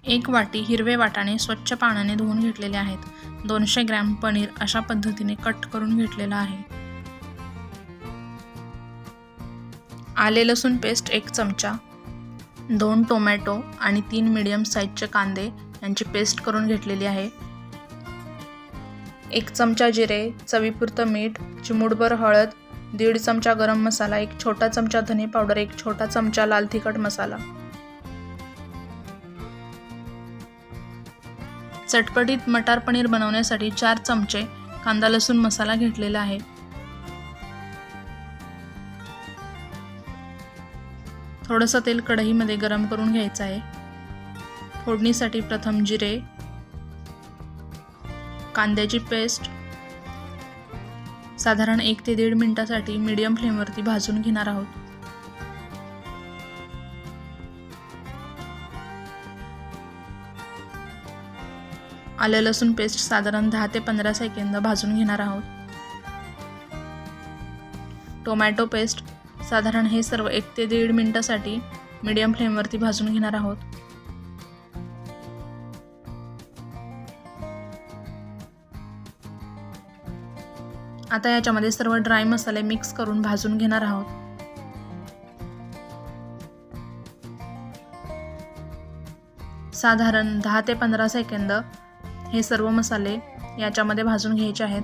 1 वाटी हिरवे वाटाणे स्वच्छ पाण्याने धुवून घेतलेले आहेत. 200 ग्रॅम पनीर अशा पद्धतीने कट करून घेतलेला आहे. आले लसूण पेस्ट 1 चमचा, 2 टोमॅटो आणि 3 मीडियम साईजचे कांदे यांची पेस्ट करून घेतलेली आहे. 1 चमचा जिरे, चवीपुरतं मीठ, चिमूटभर हळद, 1.5 चमचा गरम मसाला, 1 छोटा चमचा धने पावडर, 1 छोटा चमचा लाल तिखट मसाला. चटपटीत मटार पनीर बनवण्यासाठी 4 चमचे कांदा लसूण मसाला घेतलेला आहे. थोडंसं तेल कढईमध्ये गरम करून घ्यायचं आहे. फोडणीसाठी प्रथम जिरे, कांद्याची पेस्ट साधारण 1 ते 1.5 मिनिटासाठी मीडियम फ्लेमवरती भाजून घेणार आहोत. आलं लसूण पेस्ट साधारण 10 ते 15 सेकंद भाजून घेणार आहोत. टोमॅटो पेस्ट साधारण हे सर्व 1 ते 1.5 मिनिटासाठी मीडियम फ्लेमवरती भाजून घेणार आहोत. आता याच्यामध्ये सर्व ड्राय मसाले मिक्स करून भाजून घेणार आहोत. साधारण 10 ते 15 सेकंद हे सर्व मसाले याच्यामध्ये भाजून घ्यायचे आहेत.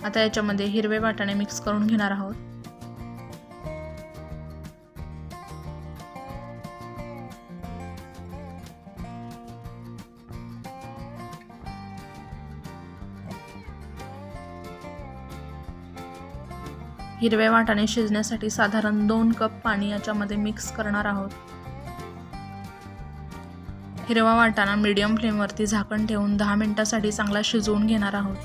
आता याच्यामध्ये हिरवे वाटाणे मिक्स करून घेणार आहोत. हिरवे वाटाणे शिजण्यासाठी साधारण 2 कप पाणी याच्यामध्ये मिक्स करणार आहोत. हिरवा वाटाणा मीडियम फ्लेमवरती झाकण ठेवून 10 मिनिटांसाठी चांगला शिजवून घेणार आहोत.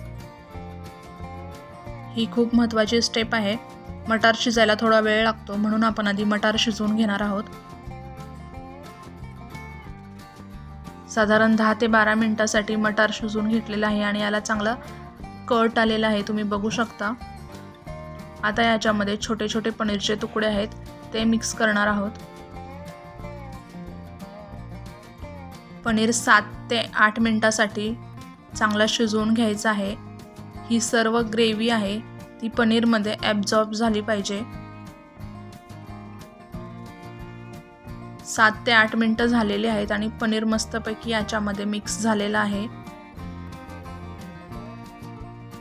ही खूप महत्त्वाची स्टेप आहे. मटार शिजायला थोडा वेळ लागतो, म्हणून आपण आधी मटार शिजवून घेणार आहोत. साधारण 10 ते 12 मिनिटांसाठी मटार शिजवून घेतलेला आहे आणि याला चांगला कट आलेला आहे, तुम्ही बघू शकता. आता याच्यामध्ये छोटे छोटे पनीरचे तुकडे आहेत ते मिक्स करणार आहोत. पनीर 7 ते 8 मिनिटांसाठी चांगला शिजवून घ्यायचं आहे. ही सर्व ग्रेव्ही आहे ती पनीरमध्ये ॲब्झॉर्ब झाली पाहिजे. 7 ते 8 मिनिटं झालेली आहेत आणि पनीर मस्तपैकी याच्यामध्ये मिक्स झालेलं आहे.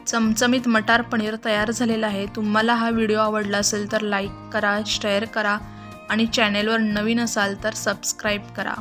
चमचमीत मटार पनीर तयार झालेला आहे. तुम्हाला हा व्हिडिओ आवडला असेल तर लाईक करा, शेअर करा आणि चॅनेलवर नवीन असाल तर सबस्क्राईब करा.